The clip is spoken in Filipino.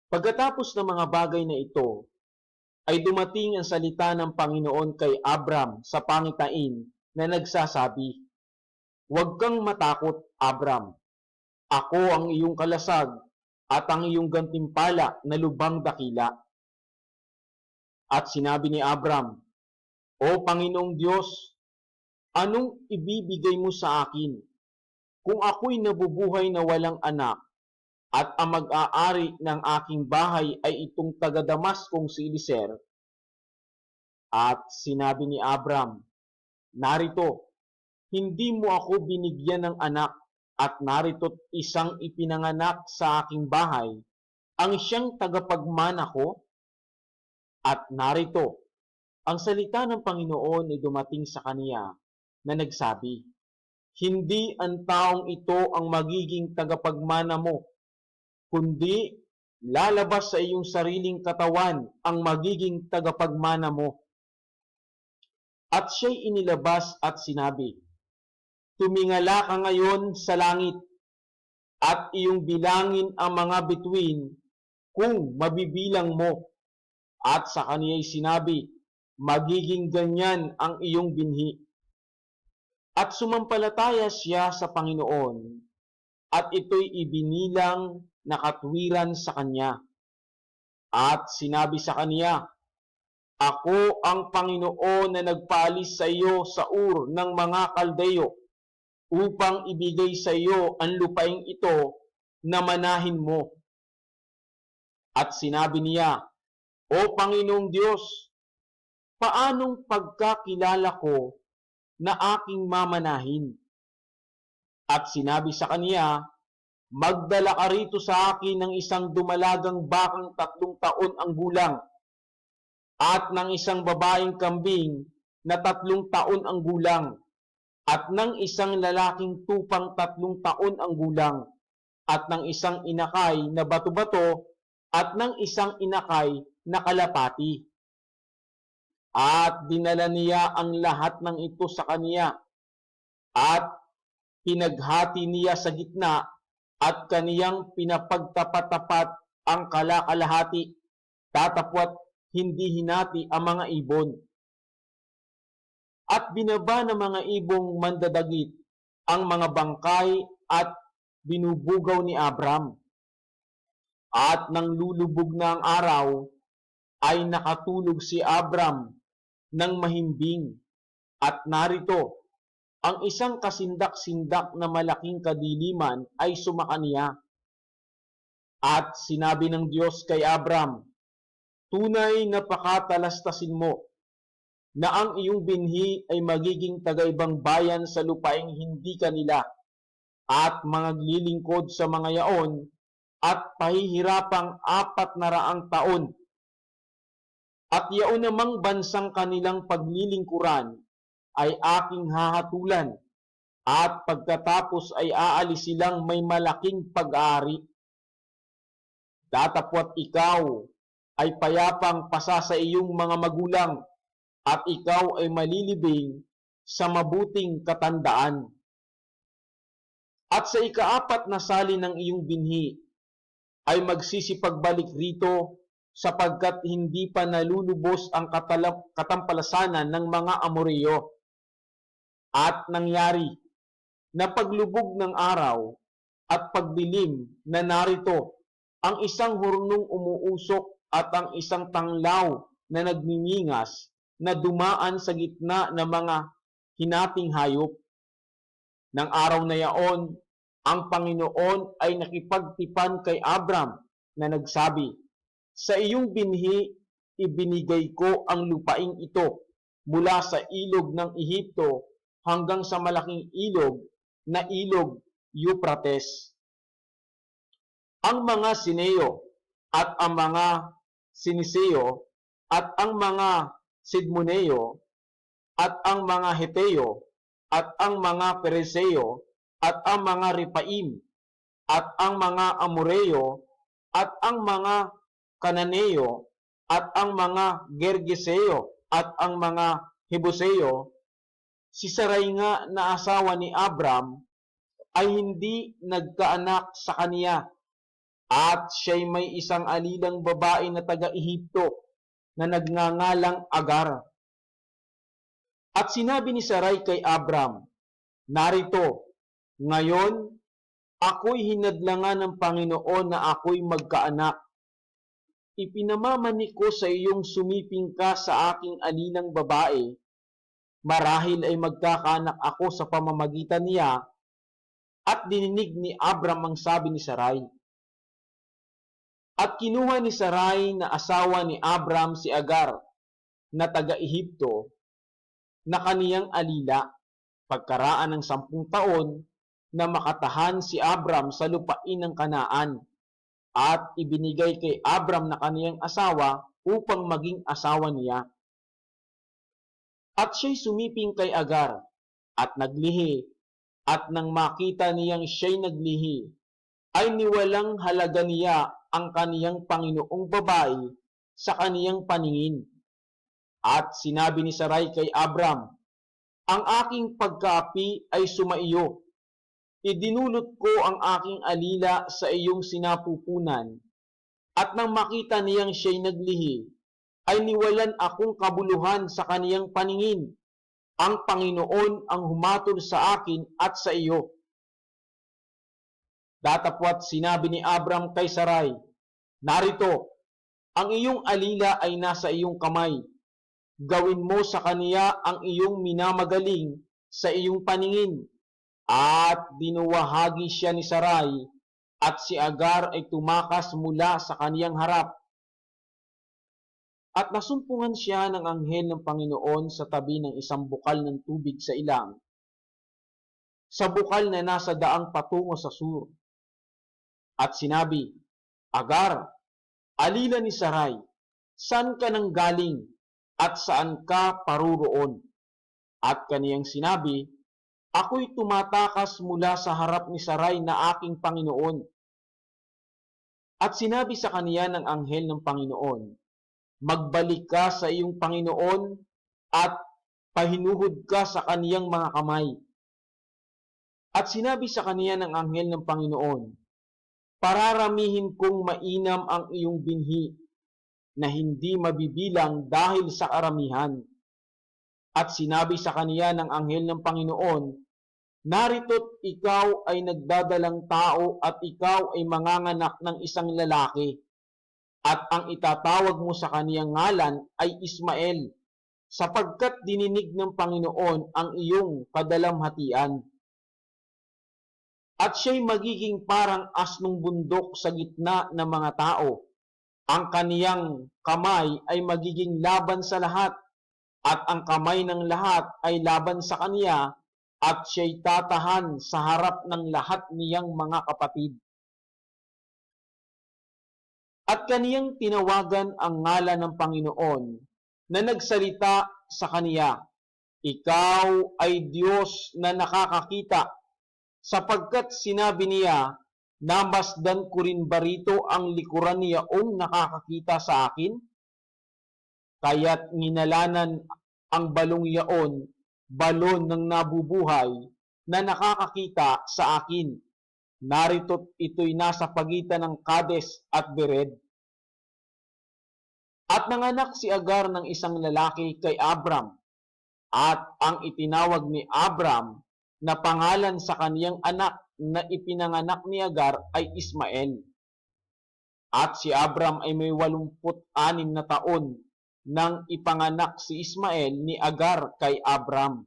Pagkatapos ng mga bagay na ito, ay dumating ang salita ng Panginoon kay Abram sa pangitain na nagsasabi, "Huwag kang matakot, Abram. Ako ang iyong kalasag at ang iyong gantimpala na lubhang dakila." At sinabi ni Abram, "O Panginoong Diyos, anong ibibigay mo sa akin kung ako'y nabubuhay na walang anak at ang mag-aari ng aking bahay ay itong taga-Damaskong si Eliezer?" At sinabi ni Abram, "Narito, hindi mo ako binigyan ng anak at narito't isang ipinanganak sa aking bahay, ang siyang tagapagmana ko." At narito, ang salita ng Panginoon ay dumating sa kaniya na nagsabi, "Hindi ang taong ito ang magiging tagapagmana mo, kundi lalabas sa iyong sariling katawan ang magiging tagapagmana mo." At siya'y inilabas at sinabi, "Tumingala ka ngayon sa langit at iyong bilangin ang mga bituin kung mabibilang mo." At sa kaniya'y sinabi, "Magiging ganyan ang iyong binhi." At sumampalataya siya sa Panginoon at ito'y ibinilang na katwiran sa kanya. At sinabi sa kaniya, "Ako ang Panginoon na nagpaalis sa iyo sa Ur ng mga Kaldeo upang ibigay sa iyo ang lupaing ito na manahin mo." At sinabi niya, "O Panginoong Diyos, paanong pagkakilala ko na aking mamanahin?" At sinabi sa kaniya, "Magdala ka rito sa akin ng isang dumalagang bakang 3 taon ang gulang at ng isang babaeng kambing na 3 taon ang gulang at ng isang lalaking tupang 3 taon ang gulang at ng isang inakay na bato-bato at ng isang inakay na kalapati." At dinala niya ang lahat ng ito sa kaniya at pinaghati niya sa gitna at kaniyang pinapagtapat-tapat ang kalakalahati, tatapwat hindi hinati ang mga ibon. At binaba ng mga ibong mandadagit ang mga bangkay at binubugaw ni Abram. At nang lulubog na ang araw, ay nakatulog si Abram ng mahimbing. At narito, ang isang kasindak-sindak na malaking kadiliman ay sumakaniya. At sinabi ng Diyos kay Abram, "Tunay na pakatalastasin mo na ang iyong binhi ay magiging taga-ibang bayan sa lupaing hindi kanila at maglilingkod sa mga yaon at pahihirapang 400 taon. At yaon namang bansang kanilang paglilingkuran ay aking hahatulan at pagkatapos ay aalis silang may malaking pag-aari. Datapwat ikaw ay payapang pasa sa iyong mga magulang at ikaw ay malilibing sa mabuting katandaan. At sa ika-4 na sali ng iyong binhi ay magsisipagbalik rito sapagkat hindi pa nalulubos ang katampalasanan ng mga Amoreo." At nangyari na paglubog ng araw at pagdilim na narito ang isang hurnong umuusok at ang isang tanglaw na nagmimingas na dumaan sa gitna ng mga hinating hayop. Nang araw na yaon, ang Panginoon ay nakipagtipan kay Abram na nagsabi, "Sa iyong binhi ibinigay ko ang lupaing ito mula sa ilog ng Ehipto hanggang sa malaking ilog na ilog Euphrates. Ang mga Sineo at ang mga Siniseo at ang mga Sidmoneo at ang mga Heteo at ang mga Pereseo at ang mga Repaim at ang mga Amoreo at ang mga Kananeo at ang mga Gergeseo at ang mga Hebuseo." Si Sarai nga na asawa ni Abram ay hindi nagkaanak sa kaniya At siya'y may isang alilang babae na taga-Ehipto na nagngangalang Agar. At sinabi ni Sarai kay Abram, narito, ngayon, ako'y hinadlangan ng Panginoon na ako'y magkaanak. Ipinamamani ko sa iyong sumiping ka sa aking alilang babae, marahil ay magkakaanak ako sa pamamagitan niya. At dininig ni Abram ang sabi ni Sarai. At kinuha ni Sarai na asawa ni Abram si Agar, na taga-Ehipto, na kaniyang alila, pagkaraan ng 10 taon, na makatahan si Abram sa lupain ng Kanaan, at ibinigay kay Abram na kaniyang asawa upang maging asawa niya. At siya'y sumiping kay Agar, at naglihi, at nang makita niyang siya'y naglihi, ay niwalang halaga niya ang kaniyang Panginoong babae sa kaniyang paningin. At sinabi ni Sarai kay Abram, ang aking pagkaapi ay sumaiyo. Idinulot ko ang aking alila sa iyong sinapupunan, at nang makita niyang siya'y naglihi, ay niwalan akong kabuluhan sa kaniyang paningin. Ang Panginoon ang humatol sa akin at sa iyo. Datapwat sinabi ni Abram kay Sarai, narito, ang iyong alila ay nasa iyong kamay. Gawin mo sa kaniya ang iyong minamagaling sa iyong paningin. At dinuwahagi siya ni Sarai, at si Agar ay tumakas mula sa kaniyang harap. At nasumpungan siya ng anghel ng Panginoon sa tabi ng isang bukal ng tubig sa ilang, sa bukal na nasa daang patungo sa sur. At sinabi, Agar, alila ni Sarai, saan ka nang galing at saan ka paruroon? At kaniyang sinabi, ako'y tumatakas mula sa harap ni Sarai na aking Panginoon. At sinabi sa kaniya ng anghel ng Panginoon, magbalik ka sa iyong Panginoon at pahinuhod ka sa kaniyang mga kamay. At sinabi sa kaniya ng anghel ng Panginoon, pararamihin kong mainam ang iyong binhi, na hindi mabibilang dahil sa karamihan. At sinabi sa kaniya ng anghel ng Panginoon, narito't ikaw ay nagdadalang tao at ikaw ay manganganak ng isang lalaki. At ang itatawag mo sa kaniyang ngalan ay Ismael, sapagkat dininig ng Panginoon ang iyong kadalamhatian. At siya'y magiging parang asnong bundok sa gitna ng mga tao. Ang kaniyang kamay ay magiging laban sa lahat, at ang kamay ng lahat ay laban sa kaniya, at siya'y tatahan sa harap ng lahat niyang mga kapatid. At kaniyang tinawagan ang ngalan ng Panginoon na nagsalita sa kaniya, ikaw ay Diyos na nakakakita, sapagkat sinabi niya, namasdan ko rin ba rito ang likuran niyaong nakakakita sa akin? Kaya't nginalanan ang balong yaon, balon ng nabubuhay na nakakakita sa akin. Narito't ito'y nasa pagitan ng Kades at Bered. At nanganak si Agar ng isang lalaki kay Abram, at ang itinawag ni Abram na pangalan sa kaniyang anak na ipinanganak ni Agar ay Ismael. At si Abram ay may 86 na taon nang ipanganak si Ismael ni Agar kay Abram.